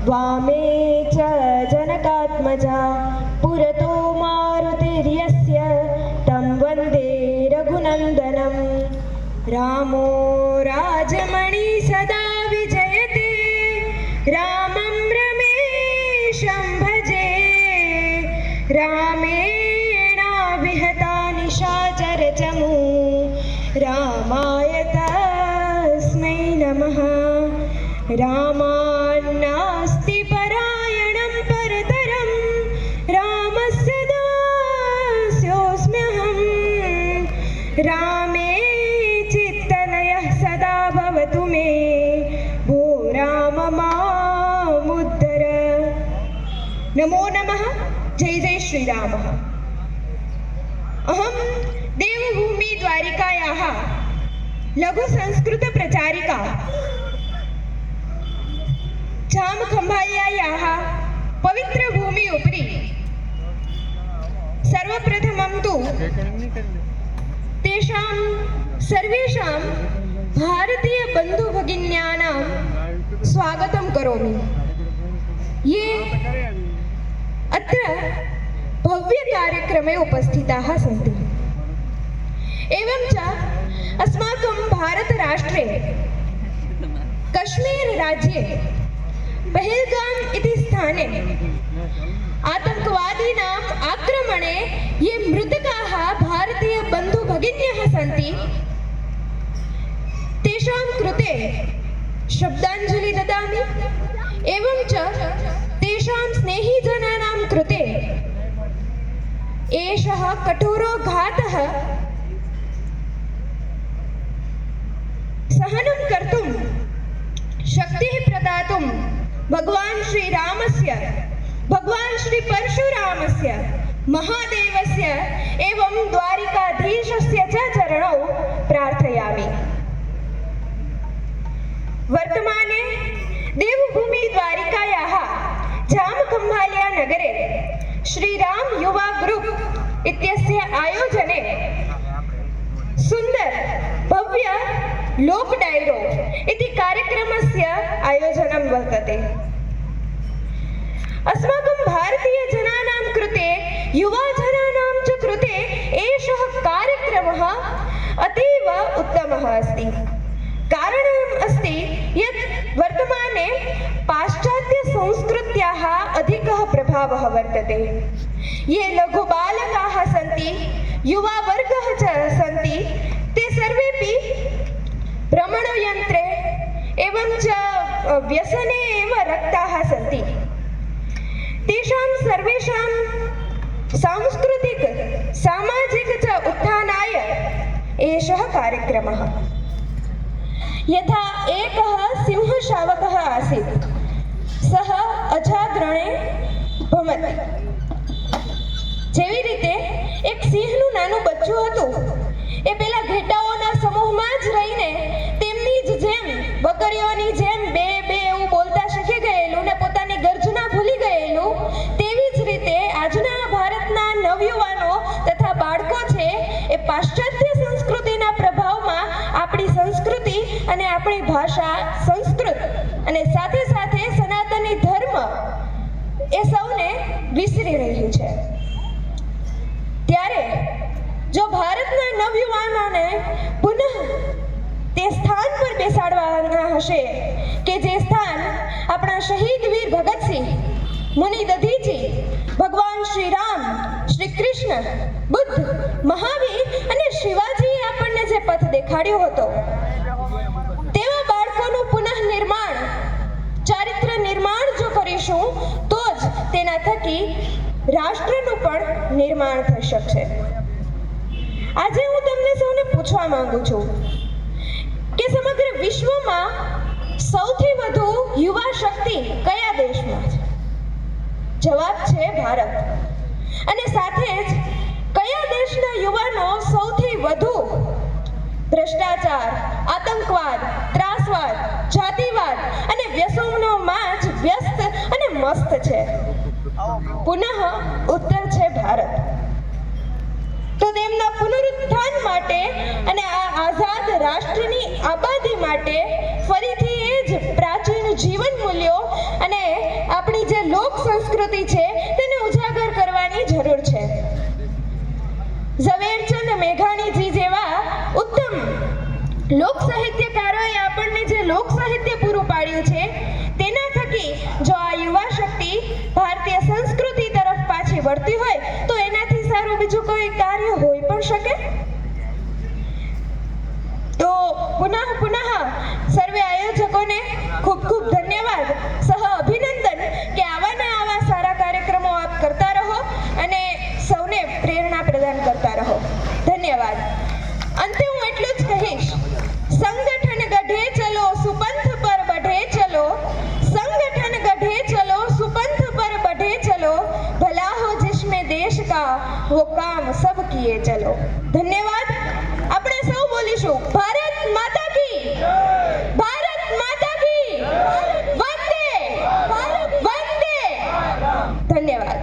वामे च जनकात्मजा पुरतो मारुतिर्यस्य तं वन्दे रघुनन्दनं। रामो राजमणि सदा विजयते रामं रमेशं भजे। रामेणाभिहता निशाचरचमू रामाय तस्मै नमः। रामान्नास्ति परायणं परतरं रामस्य दास्योऽस्म्यहम्। रामे चित्तलयः सदा भवतु मे भो राम मामुद्धर। नमो नमः। जय जय श्रीरामः। अहं देवभूमि द्वारिकायाः लघु संस्कृत प्रचारिका जामखम्भाल्यायाः पवित्र भूमि उपरि सर्वप्रथमं तु तेषां सर्वेषां भारतीय बन्धु भगिन्यानां स्वागतं करोमि, ये अत्र भव्यकार्यक्रमे उपस्थिताः सन्ति। एवं च अस्माकं भारतराष्ट्रे कश्मीर राज्ये पहलगाम इति स्थाने आतङ्कवादीनाम् आक्रमणे ये मृतकाः भारतीय बन्धु भगिन्यः सन्ति तेषां कृते श्रद्धाञ्जलि ददामि। एवं च तेषां स्नेहिजनानां कृते एषः कठोरो घातः सहनं कर्तुं शक्तिः प्रदातुं भगवान् श्रीरामस्य, भगवान् श्री परशुरामस्य, महादेवस्य एवं द्वारिकाधीशस्य च चरणौ प्रार्थयामि। वर्तमाने देवभूमि द्वारिकायाः जामखम्भाल्या नगरे श्रीराम युवा ग्रुप इत्यस्य आयोजने सुन्दर भव्य लोक डायरो इति कार्यक्रमस्य आयोजनं वर्तते। अस्माकं भारतीयजनानां कृते, युवाजनानां च कृते एषः कार्यक्रमः अतीव उत्तमः अस्ति। कारणम् अस्ति यत् वर्तमाने पाश्चात्यसंस्कृत्याः अधिकः प्रभावः वर्तते। ये लघुबालकाः सन्ति, युवावर्गः च सन्ति, ते सर्वेपि भ्रमणयन्त्रे एवं च व्यसने एव रक्ताः सन्ति। तेषां सर्वेषां सांस्कृतिक सामाजिक च उत्थानाय एषः कार्यक्रमः। यथा एकः सिंहशावकः आसीत्, सः અજાગ્રણે ભમત। જેવી રીતે એક સિંહનું નાનું બચ્ચું હતું, એ પેલા ઘેટાઓના સમૂહમાં જ રહીને તેમની જ જેમ બકરીઓની જેમ બે બે એવું બોલતા શીખી ગયેલું ને પોતાની ગર્જના ભૂલી ગયેલું, તેવી જ રીતે આજના ભારતના નવયુવાનો તથા બાળકો છે એ પાશ્ચાત્ય સંસ્કૃતિના પ્રભાવમાં આપણી સંસ્કૃતિ અને આપણી ભાષા, સંસ્કૃત અને સાથે સાથે સનાતની ધર્મ એ સૌને વિસરી રહ્યું છે। ત્યારે જો ભારતના નવયુવાનોને પુનઃ તે સ્થાન પર બેસાડવાના હશે કે જે સ્થાન આપણા શહીદ વીર ભગતસિંહ, મુનિ દધીજી, ભગવાન શ્રી રામ, શ્રી કૃષ્ણ, બુદ્ધ, મહાવીર અને શિવાજીએ આપણને જે પથ દેખાડ્યો હતો, તેવા બાળકોનું પુનઃ નિર્માણ, ચારિત્ર નિર્માણ જો કરીશું તો જ તેના થકી રાષ્ટ્રનું પણ નિર્માણ થઈ શકશે। આજે હું તમને સૌને પૂછવા માંગુ છું કે સમગ્ર વિશ્વમાં સૌથી વધુ યુવા શક્તિ કયા દેશમાં છે? જવાબ છે ભારત। અને સાથે જ કયા દેશના યુવાનો સૌથી વધુ ભ્રષ્ટાચાર, આતંકવાદ, ત્રાસવાદ, જાતિવાદ અને વ્યસનોમાં જ વ્યસ્ત અને મસ્ત છે? પુનઃ ઉત્તર છે ભારત। તો તેમના પુનરુત્થાન માટે અને આ આઝાદ રાષ્ટ્રની આબાદી માટે ફરીથી એ જ પ્રાચીન જીવન મૂલ્યો અને સંસ્કૃતિ છે તેને ઉજાગર કરવાની જરૂર છે. ઝવેરચંદ મેઘાણીજી જેવા ઉત્તમ લોક સાહિત્યકારોએ આપણને જે લોક સાહિત્ય પૂરું પાડ્યું છે તેના થકી જો આ યુવા શક્તિ ભારતીય સંસ્કૃતિ તરફ પાછી વળતી હોય તો એનાથી સારું બીજું કોઈ કાર્ય હોઈ પણ શકે. તો પુનઃ સર્વે આયોજકોને ખૂબ ખૂબ ધન્યવાદ, સહ અભિનંદન કે આવા ને આવા સારા કાર્યક્રમો આપ કરતા રહો અને સૌને પ્રેરણા પ્રદાન કરતા રહો. ધન્યવાદ. અંતે હું એટલું જ કહીશ, સંગઠન ગઢે ચલો સુપંથ પર बढ़े चलो, संगठन गढ़े चलो सुपंथ पर बढ़े चलो, भला हो जिसमें देश का वो काम सब किए चलो. ધન્યવાદ. આપણે સૌ બોલીશું ભારત માતા કી, ભારત માતા કી, વંદે વંદે. ધન્યવાદ.